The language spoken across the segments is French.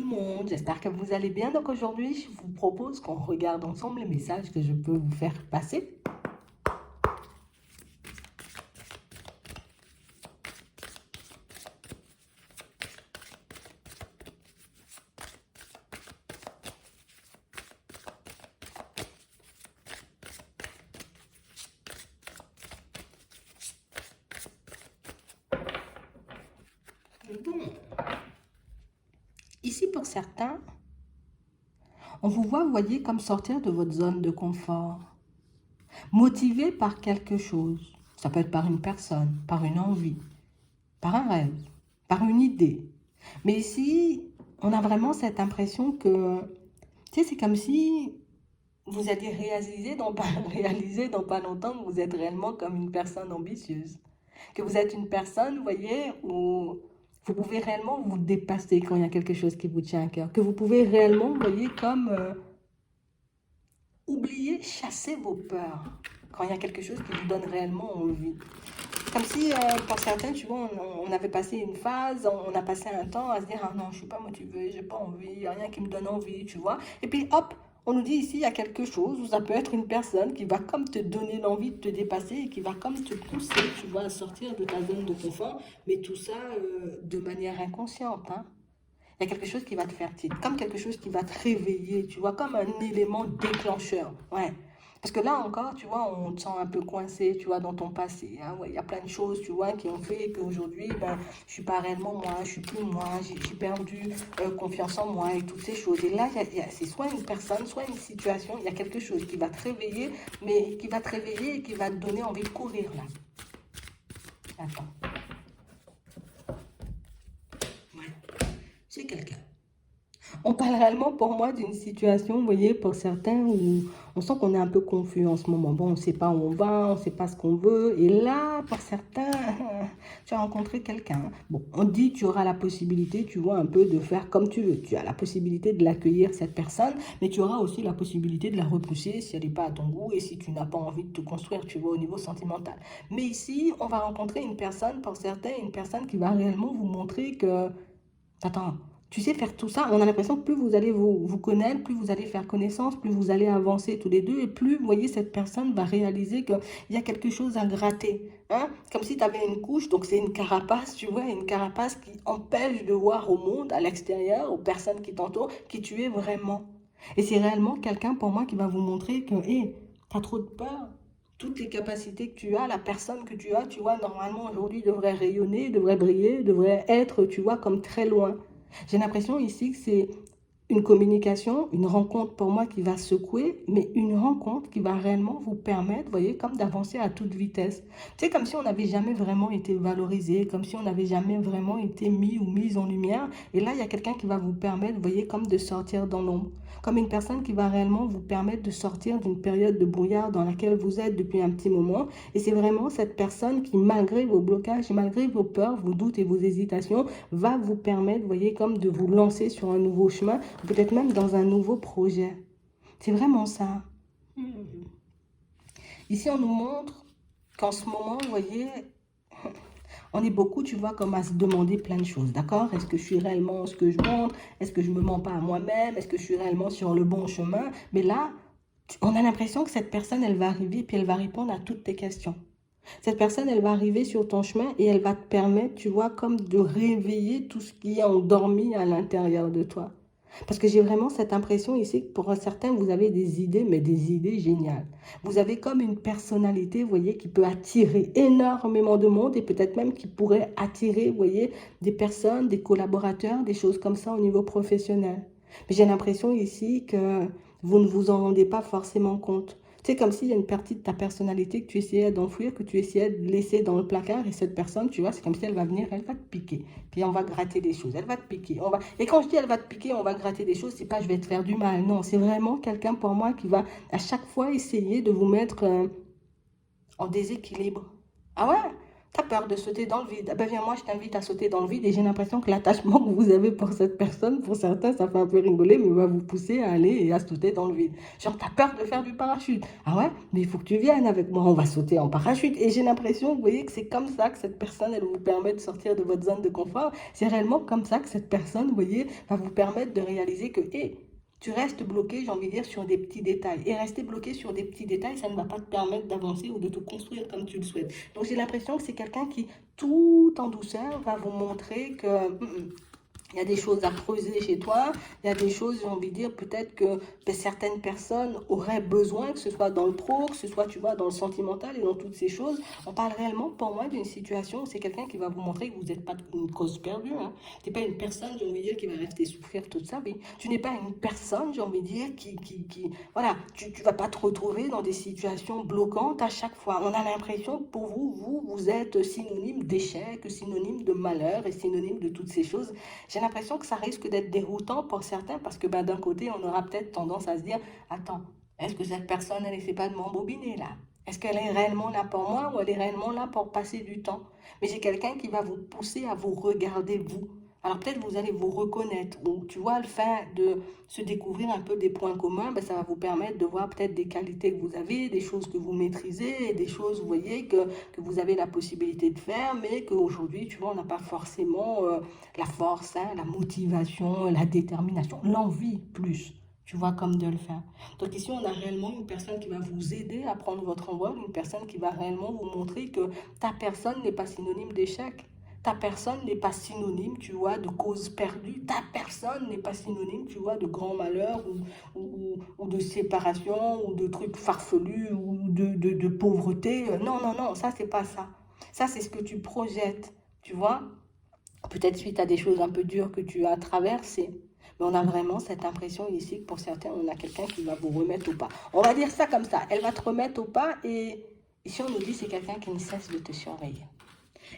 le monde, j'espère que vous allez bien. Donc aujourd'hui, je vous propose qu'on regarde ensemble les messages que je peux vous faire passer. Bon, ici pour certains, on vous voit, voyez, comme sortir de votre zone de confort, motivé par quelque chose. Ça peut être par une personne, par une envie, par un rêve, par une idée. Mais ici, on a vraiment cette impression que, tu sais, c'est comme si vous allez réaliser dans pas longtemps que vous êtes réellement comme une personne ambitieuse. Que vous êtes une personne, vous voyez, où vous pouvez réellement vous dépasser quand il y a quelque chose qui vous tient à cœur. Que vous pouvez réellement, vous voyez, comme oublier, chasser vos peurs quand il y a quelque chose qui vous donne réellement envie. Comme si, pour certains, tu vois, on avait passé une phase, on a passé un temps à se dire, ah non, je suis pas motivée, j'ai pas envie, il n'y a rien qui me donne envie, tu vois. Et puis, hop, on nous dit ici, il y a quelque chose, ou ça peut être une personne qui va comme te donner l'envie de te dépasser et qui va comme te pousser, tu vois, à sortir de ta zone de confort, mais tout ça de manière inconsciente, hein. Il y a quelque chose qui va te faire tilt, comme quelque chose qui va te réveiller, tu vois, comme un élément déclencheur. Ouais. Parce que là encore, tu vois, on te sent un peu coincé, tu vois, dans ton passé. Hein. Ouais, il y a plein de choses, tu vois, qui ont fait qu'aujourd'hui, ben, je suis pas réellement moi, je suis plus moi, j'ai perdu confiance en moi et toutes ces choses. Et là, c'est soit une personne, soit une situation, il y a quelque chose qui va te réveiller, mais qui va te réveiller et qui va te donner envie de courir là. Attends. Ouais. C'est quelqu'un. On parle réellement pour moi d'une situation, vous voyez, pour certains où on sent qu'on est un peu confus en ce moment. Bon, on ne sait pas où on va, on ne sait pas ce qu'on veut. Et là, pour certains, tu as rencontré quelqu'un. Bon, on dit tu auras la possibilité, tu vois, un peu de faire comme tu veux. Tu as la possibilité de l'accueillir, cette personne, mais tu auras aussi la possibilité de la repousser si elle n'est pas à ton goût et si tu n'as pas envie de te construire, tu vois, au niveau sentimental. Mais ici, on va rencontrer une personne, pour certains, une personne qui va réellement vous montrer que attends, tu sais faire tout ça, on a l'impression que plus vous allez vous connaître, plus vous allez faire connaissance, plus vous allez avancer tous les deux, et plus, vous voyez, cette personne va réaliser qu'il y a quelque chose à gratter. Hein? Comme si tu avais une couche, donc c'est une carapace, tu vois, une carapace qui empêche de voir au monde, à l'extérieur, aux personnes qui t'entourent, qui tu es vraiment. Et c'est réellement quelqu'un pour moi qui va vous montrer que, hé, t'as trop de peur. Toutes les capacités que tu as, la personne que tu vois, normalement aujourd'hui devrait rayonner, devrait briller, devrait être, tu vois, comme très loin. J'ai l'impression ici que c'est une communication, une rencontre pour moi qui va secouer, mais une rencontre qui va réellement vous permettre, vous voyez, comme d'avancer à toute vitesse. C'est comme si on n'avait jamais vraiment été valorisé, comme si on n'avait jamais vraiment été mis ou mise en lumière. Et là, il y a quelqu'un qui va vous permettre, vous voyez, comme de sortir dans l'ombre. Comme une personne qui va réellement vous permettre de sortir d'une période de brouillard dans laquelle vous êtes depuis un petit moment. Et c'est vraiment cette personne qui, malgré vos blocages, malgré vos peurs, vos doutes et vos hésitations, va vous permettre, vous voyez, comme de vous lancer sur un nouveau chemin, peut-être même dans un nouveau projet. C'est vraiment ça. Ici, on nous montre qu'en ce moment, vous voyez, on est beaucoup, tu vois, comme à se demander plein de choses, d'accord? Est-ce que je suis réellement ce que je montre? Est-ce que je ne me mens pas à moi-même? Est-ce que je suis réellement sur le bon chemin? Mais là, on a l'impression que cette personne, elle va arriver puis elle va répondre à toutes tes questions. Cette personne, elle va arriver sur ton chemin et elle va te permettre, tu vois, comme de réveiller tout ce qui est endormi à l'intérieur de toi. Parce que j'ai vraiment cette impression ici que pour certains, vous avez des idées, mais des idées géniales. Vous avez comme une personnalité, vous voyez, qui peut attirer énormément de monde et peut-être même qui pourrait attirer, vous voyez, des personnes, des collaborateurs, des choses comme ça au niveau professionnel. Mais j'ai l'impression ici que vous ne vous en rendez pas forcément compte. C'est comme s'il y a une partie de ta personnalité que tu essayais d'enfouir, que tu essayais de laisser dans le placard et cette personne, tu vois, c'est comme si elle va venir, elle va te piquer. Puis on va gratter des choses, elle va te piquer. Et quand je dis elle va te piquer, on va gratter des choses, c'est pas je vais te faire du mal. Non, c'est vraiment quelqu'un pour moi qui va à chaque fois essayer de vous mettre en déséquilibre. Ah ouais? Tu as peur de sauter dans le vide. Ah ben viens, moi, je t'invite à sauter dans le vide et j'ai l'impression que l'attachement que vous avez pour cette personne, pour certains, ça fait un peu rigoler, mais va vous pousser à aller et à sauter dans le vide. Genre, tu as peur de faire du parachute. Ah ouais, mais il faut que tu viennes avec moi, on va sauter en parachute. Et j'ai l'impression, vous voyez, que c'est comme ça que cette personne, elle vous permet de sortir de votre zone de confort. C'est réellement comme ça que cette personne, vous voyez, va vous permettre de réaliser que, hé, tu restes bloqué, j'ai envie de dire, sur des petits détails. Et rester bloqué sur des petits détails, ça ne va pas te permettre d'avancer ou de te construire comme tu le souhaites. Donc j'ai l'impression que c'est quelqu'un qui, tout en douceur, va vous montrer que il y a des choses à creuser chez toi, il y a des choses, j'ai envie de dire, peut-être que certaines personnes auraient besoin, que ce soit dans le pro, que ce soit, tu vois, dans le sentimental et dans toutes ces choses. On parle réellement, pour moi, d'une situation où c'est quelqu'un qui va vous montrer que vous n'êtes pas une cause perdue. Hein. Tu n'es pas une personne, j'ai envie de dire, qui va rester souffrir toute sa vie. Tu n'es pas une personne, j'ai envie de dire, voilà, tu ne vas pas te retrouver dans des situations bloquantes à chaque fois. On a l'impression que pour vous êtes synonyme d'échec, synonyme de malheur et synonyme de toutes ces choses. J'ai l'impression que ça risque d'être déroutant pour certains parce que ben, d'un côté, on aura peut-être tendance à se dire, attends, est-ce que cette personne, elle essaie pas de m'embobiner là? Est-ce qu'elle est réellement là pour moi ou elle est réellement là pour passer du temps? Mais j'ai quelqu'un qui va vous pousser à vous regarder vous. Alors peut-être vous allez vous reconnaître ou tu vois le fait de se découvrir un peu des points communs, ben, ça va vous permettre de voir peut-être des qualités que vous avez, des choses que vous maîtrisez, des choses, vous voyez, que vous avez la possibilité de faire, mais qu'aujourd'hui, tu vois, on n'a pas forcément la force, hein, la motivation, la détermination, l'envie plus. Tu vois, comme de le faire. Donc ici, on a réellement une personne qui va vous aider à prendre votre envol, une personne qui va réellement vous montrer que ta personne n'est pas synonyme d'échec. Ta personne n'est pas synonyme, tu vois, de cause perdue. Ta personne n'est pas synonyme, tu vois, de grand malheur ou de séparation ou de trucs farfelus ou de pauvreté. Non, non, non, ça, c'est pas ça. Ça, c'est ce que tu projettes, tu vois. Peut-être suite à des choses un peu dures que tu as traversées. Mais on a vraiment cette impression ici que pour certains, on a quelqu'un qui va vous remettre au pas. On va dire ça comme ça. Elle va te remettre au pas et ici, on nous dit c'est quelqu'un qui ne cesse de te surveiller.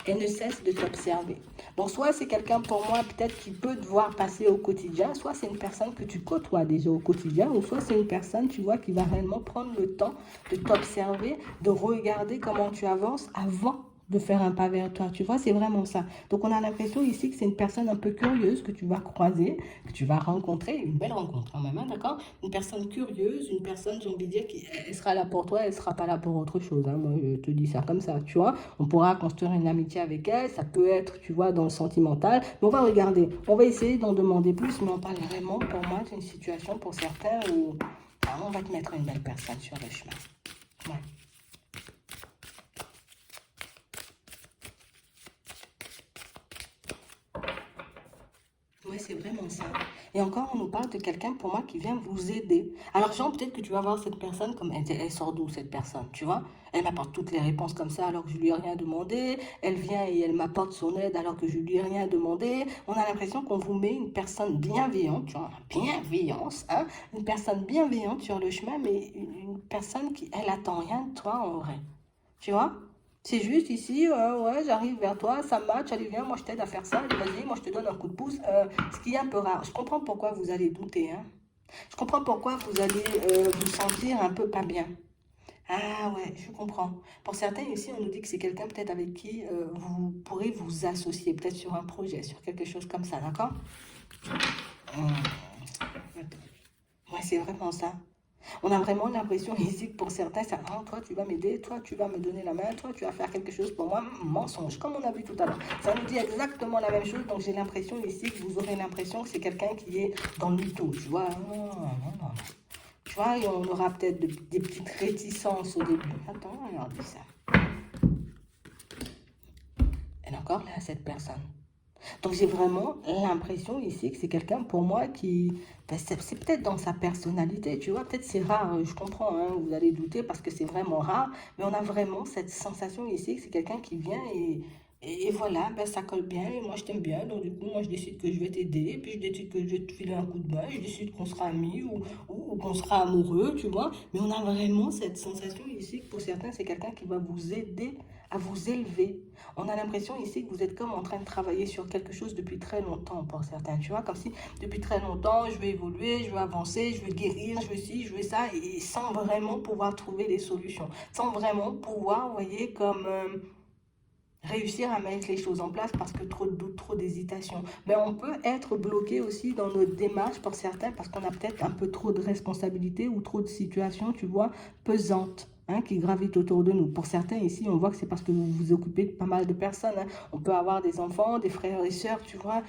Elle ne cesse de t'observer. Donc, soit c'est quelqu'un pour moi peut-être qui peut te voir passer au quotidien, soit c'est une personne que tu côtoies déjà au quotidien, ou soit c'est une personne, tu vois, qui va réellement prendre le temps de t'observer, de regarder comment tu avances avant de faire un pas vers toi, tu vois, c'est vraiment ça. Donc on a l'impression ici que c'est une personne un peu curieuse que tu vas croiser, que tu vas rencontrer, une belle rencontre quand même, hein, d'accord? Une personne curieuse, une personne, j'ai envie de dire, qui elle sera là pour toi, elle sera pas là pour autre chose, hein. Moi je te dis ça comme ça, tu vois. On pourra construire une amitié avec elle, ça peut être, tu vois, dans le sentimental, mais on va regarder, on va essayer d'en demander plus, mais on parle vraiment, pour moi, d'une situation pour certains où on va te mettre une belle personne sur le chemin. Ouais. Ouais, c'est vraiment ça. Et encore, on nous parle de quelqu'un pour moi qui vient vous aider. Alors, Jean, peut-être que tu vas voir cette personne comme elle sort d'où cette personne, tu vois? Elle m'apporte toutes les réponses comme ça alors que je lui ai rien demandé. Elle vient et elle m'apporte son aide alors que je lui ai rien demandé. On a l'impression qu'on vous met une personne bienveillante, tu vois, bienveillance, hein? Une personne bienveillante sur le chemin, mais une personne qui, elle attend rien de toi en vrai. Tu vois? C'est juste ici, ouais, j'arrive vers toi, ça match, allez, viens, moi je t'aide à faire ça, allez, vas-y, moi je te donne un coup de pouce. Ce qui est un peu rare. Je comprends pourquoi vous allez douter, hein. Je comprends pourquoi vous allez vous sentir un peu pas bien. Ah ouais, je comprends. Pour certains ici, on nous dit que c'est quelqu'un peut-être avec qui vous pourrez vous associer, peut-être sur un projet, sur quelque chose comme ça, d'accord? Hum, ouais, c'est vraiment ça. On a vraiment l'impression ici que pour certains, ça, ah, toi tu vas m'aider, toi tu vas me donner la main, toi tu vas faire quelque chose pour moi. Mensonge, comme on a vu tout à l'heure. Ça nous dit exactement la même chose, donc j'ai l'impression ici que vous aurez l'impression que c'est quelqu'un qui est dans le mytho, tu vois. Non, non, non, non. Tu vois, et on aura peut-être des petites réticences au début. Attends, regardez ça. Elle est encore là, cette personne. Donc j'ai vraiment l'impression ici que c'est quelqu'un pour moi qui, ben, c'est peut-être dans sa personnalité, tu vois, peut-être c'est rare, je comprends, hein, vous allez douter parce que c'est vraiment rare, mais on a vraiment cette sensation ici que c'est quelqu'un qui vient et voilà, ben, ça colle bien, et moi je t'aime bien, donc du coup moi je décide que je vais t'aider, puis je décide que je vais te filer un coup de main, je décide qu'on sera amis ou qu'on sera amoureux, tu vois, mais on a vraiment cette sensation ici que pour certains c'est quelqu'un qui va vous aider à vous élever. On a l'impression ici que vous êtes comme en train de travailler sur quelque chose depuis très longtemps pour certains, tu vois, comme si depuis très longtemps, je vais évoluer, je vais avancer, je vais guérir, je veux ci, je veux ça, et sans vraiment pouvoir trouver des solutions, sans vraiment pouvoir, vous voyez, comme réussir à mettre les choses en place parce que trop de doutes, trop d'hésitation. Mais on peut être bloqué aussi dans notre démarche pour certains parce qu'on a peut-être un peu trop de responsabilités ou trop de situations, tu vois, pesantes. Hein, qui gravitent autour de nous. Pour certains ici, on voit que c'est parce que vous vous occupez de pas mal de personnes. Hein. On peut avoir des enfants, des frères et sœurs, tu vois,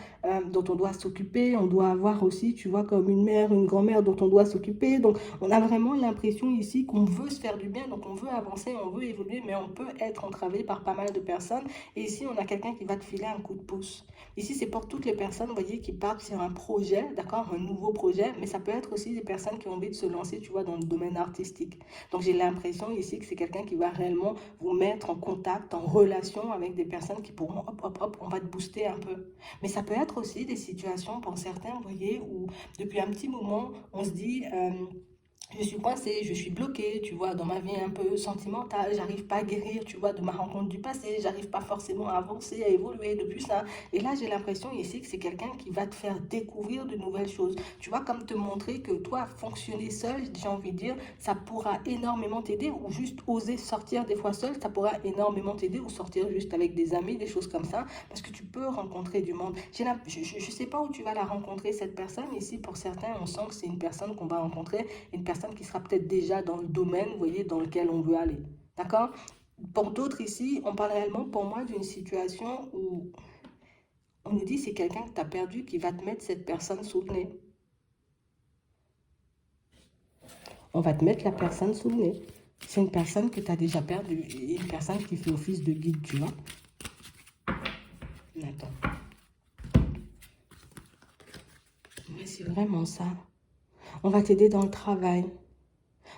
dont on doit s'occuper. On doit avoir aussi, tu vois, comme une mère, une grand-mère dont on doit s'occuper. Donc, on a vraiment l'impression ici qu'on veut se faire du bien, donc on veut avancer, on veut évoluer, mais on peut être entravé par pas mal de personnes. Et ici, on a quelqu'un qui va te filer un coup de pouce. Ici, c'est pour toutes les personnes, vous voyez, qui partent sur un projet, d'accord, un nouveau projet, mais ça peut être aussi des personnes qui ont envie de se lancer, tu vois, dans le domaine artistique. Donc, j'ai l'impression ici que c'est quelqu'un qui va réellement vous mettre en contact, en relation avec des personnes qui pourront, hop, hop, hop, on va te booster un peu. Mais ça peut être aussi des situations pour certains, vous voyez, où depuis un petit moment, on se dit, je suis coincée, je suis bloquée, tu vois, dans ma vie un peu sentimentale, j'arrive pas à guérir, tu vois, de ma rencontre du passé, j'arrive pas forcément à avancer, à évoluer depuis ça. Et là, j'ai l'impression ici que c'est quelqu'un qui va te faire découvrir de nouvelles choses. Tu vois, comme te montrer que toi, fonctionner seul, j'ai envie de dire, ça pourra énormément t'aider, ou juste oser sortir des fois seul, ça pourra énormément t'aider, ou sortir juste avec des amis, des choses comme ça, parce que tu peux rencontrer du monde. Je sais pas où tu vas la rencontrer, cette personne. Ici, pour certains, on sent que c'est une personne qu'on va rencontrer, une personne qui sera peut-être déjà dans le domaine, vous voyez, dans lequel on veut aller. D'accord? Pour d'autres ici, on parle réellement pour moi d'une situation où on nous dit c'est quelqu'un que tu as perdu qui va te mettre cette personne sous le nez. On va te mettre la personne sous le nez. C'est une personne que tu as déjà perdue, une personne qui fait office de guide, tu vois. Attends. Mais c'est vraiment ça. On va t'aider dans le travail.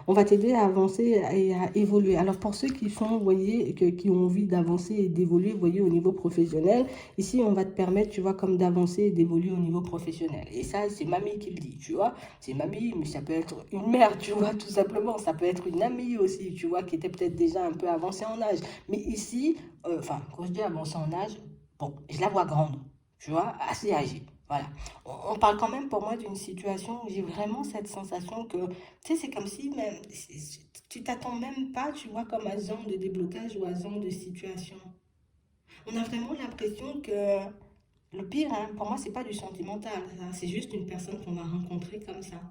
On va t'aider à avancer et à évoluer. Alors pour ceux qui sont, vous voyez, qui ont envie d'avancer et d'évoluer, vous voyez, au niveau professionnel, ici on va te permettre, tu vois, comme d'avancer et d'évoluer au niveau professionnel. Et ça, c'est mamie qui le dit, tu vois. C'est mamie, mais ça peut être une mère, tu vois, tout simplement. Ça peut être une amie aussi, tu vois, qui était peut-être déjà un peu avancée en âge. Mais ici, enfin, quand je dis avancée en âge, bon, je la vois grande, tu vois, assez âgée. Voilà. On parle quand même pour moi d'une situation où j'ai vraiment cette sensation que tu sais, c'est comme si même, tu t'attends même pas, tu vois, comme à ce genre de déblocage ou à ce genre de situation. On a vraiment l'impression que le pire, hein, pour moi, c'est pas du sentimental, ça. C'est juste une personne qu'on va rencontrer comme ça.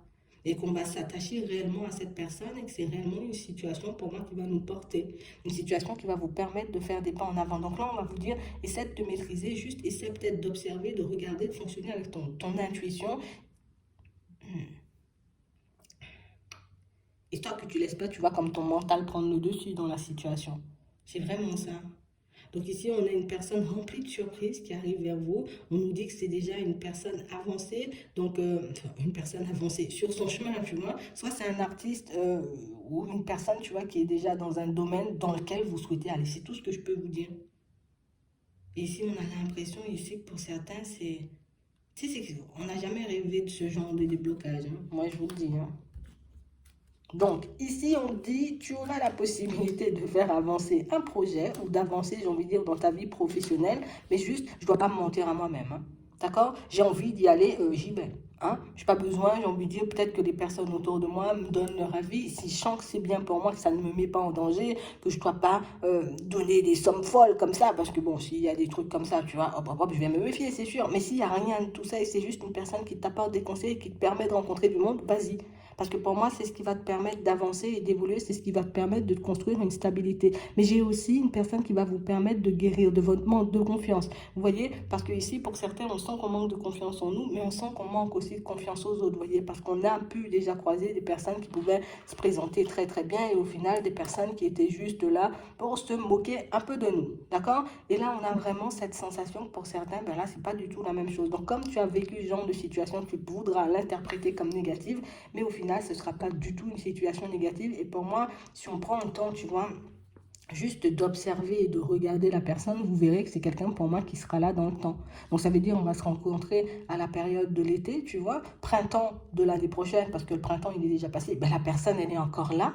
Et qu'on va s'attacher réellement à cette personne et que c'est réellement une situation pour moi qui va nous porter. Une situation qui va vous permettre de faire des pas en avant. Donc là, on va vous dire, essaie de te maîtriser, juste essaie peut-être d'observer, de regarder, de fonctionner avec ton intuition. Histoire que tu laisses pas, tu vois, comme ton mental prendre le dessus dans la situation. C'est vraiment ça. Donc ici, on a une personne remplie de surprises qui arrive vers vous. On nous dit que c'est déjà une personne avancée, donc enfin, une personne avancée sur son chemin, tu vois. Soit c'est un artiste ou une personne, tu vois, qui est déjà dans un domaine dans lequel vous souhaitez aller. C'est tout ce que je peux vous dire. Et ici, on a l'impression ici que pour certains, c'est... Tu sais, on n'a jamais rêvé de ce genre de déblocage. Hein. Moi, je vous le dis. Hein. Donc, ici, on dit, tu auras la possibilité de faire avancer un projet ou d'avancer, j'ai envie de dire, dans ta vie professionnelle, mais juste, je ne dois pas me mentir à moi-même. Hein. D'accord? J'ai envie d'y aller, j'y vais. Hein? Je n'ai pas besoin, j'ai envie de dire, peut-être que les personnes autour de moi me donnent leur avis. Si je sens que c'est bien pour moi, que ça ne me met pas en danger, que je ne dois pas donner des sommes folles comme ça, parce que bon, s'il y a des trucs comme ça, tu vois, hop, hop, hop, je vais me méfier, c'est sûr. Mais s'il n'y a rien de tout ça et c'est juste une personne qui t'apporte des conseils, qui te permet de rencontrer du monde, vas-y. Parce que pour moi, c'est ce qui va te permettre d'avancer et d'évoluer, c'est ce qui va te permettre de construire une stabilité. Mais j'ai aussi une personne qui va vous permettre de guérir de votre manque de confiance. Vous voyez, parce que ici, pour certains, on sent qu'on manque de confiance en nous, mais on sent qu'on manque aussi de confiance aux autres. Vous voyez, parce qu'on a pu déjà croiser des personnes qui pouvaient se présenter très très bien et au final, des personnes qui étaient juste là pour se moquer un peu de nous. D'accord? Et là, on a vraiment cette sensation que pour certains, ben là, c'est pas du tout la même chose. Donc, comme tu as vécu ce genre de situation, tu voudras l'interpréter comme négative, mais au final, ce ne sera pas du tout une situation négative. Et pour moi, si on prend le temps, tu vois, juste d'observer et de regarder la personne, vous verrez que c'est quelqu'un pour moi qui sera là dans le temps. Donc ça veut dire on va se rencontrer à la période de l'été, tu vois, printemps de l'année prochaine, parce que le printemps il est déjà passé, ben, la personne elle est encore là.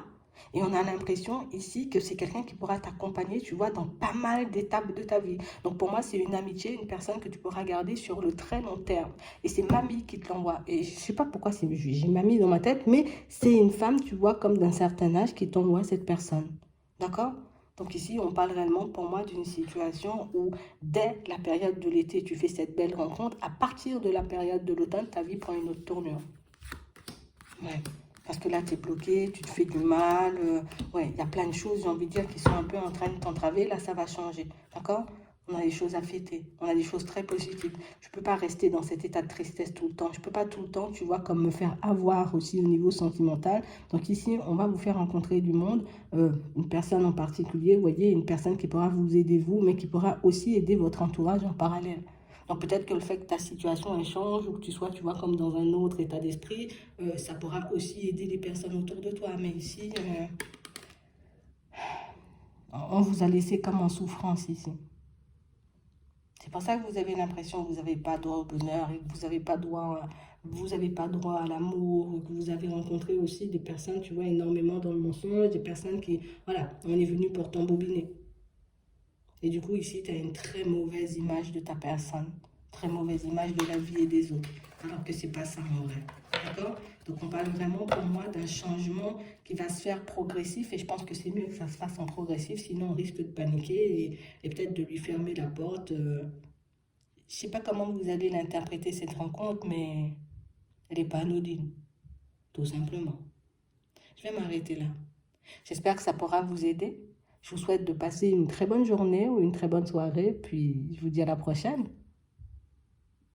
Et on a l'impression ici que c'est quelqu'un qui pourra t'accompagner, tu vois, dans pas mal d'étapes de ta vie. Donc pour moi, c'est une amitié, une personne que tu pourras garder sur le très long terme. Et c'est mamie qui te l'envoie. Et je sais pas pourquoi j'ai mamie dans ma tête, mais c'est une femme, tu vois, comme d'un certain âge qui t'envoie cette personne. D'accord? Donc ici, on parle réellement pour moi d'une situation où dès la période de l'été, tu fais cette belle rencontre. À partir de la période de l'automne, ta vie prend une autre tournure. Ouais. Parce que là, tu es bloqué, tu te fais du mal. Ouais, il y a plein de choses, j'ai envie de dire, qui sont un peu en train de t'entraver. Là, ça va changer. D'accord? On a des choses à fêter. On a des choses très positives. Je ne peux pas rester dans cet état de tristesse tout le temps. Je ne peux pas tout le temps, tu vois, comme me faire avoir aussi au niveau sentimental. Donc ici, on va vous faire rencontrer du monde. Une personne en particulier, vous voyez, une personne qui pourra vous aider vous, mais qui pourra aussi aider votre entourage en parallèle. Donc peut-être que le fait que ta situation elle change ou que tu sois, tu vois, comme dans un autre état d'esprit, ça pourra aussi aider les personnes autour de toi. Mais ici, on vous a laissé comme en souffrance ici. C'est pour ça que vous avez l'impression que vous n'avez pas droit au bonheur et que vous n'avez pas droit, à l'amour, que vous avez rencontré aussi des personnes, tu vois, énormément dans le mensonge, des personnes qui, voilà, on est venu pour t'embobiner. Et du coup, ici, tu as une très mauvaise image de ta personne, très mauvaise image de la vie et des autres, alors que c'est pas ça en vrai. D'accord? Donc, on parle vraiment pour moi d'un changement qui va se faire progressif et je pense que c'est mieux que ça se fasse en progressif, sinon on risque de paniquer et peut-être de lui fermer la porte. Je sais pas comment vous allez l'interpréter cette rencontre, mais elle n'est pas anodine, tout simplement. Je vais m'arrêter là. J'espère que ça pourra vous aider. Je vous souhaite de passer une très bonne journée ou une très bonne soirée, puis je vous dis à la prochaine.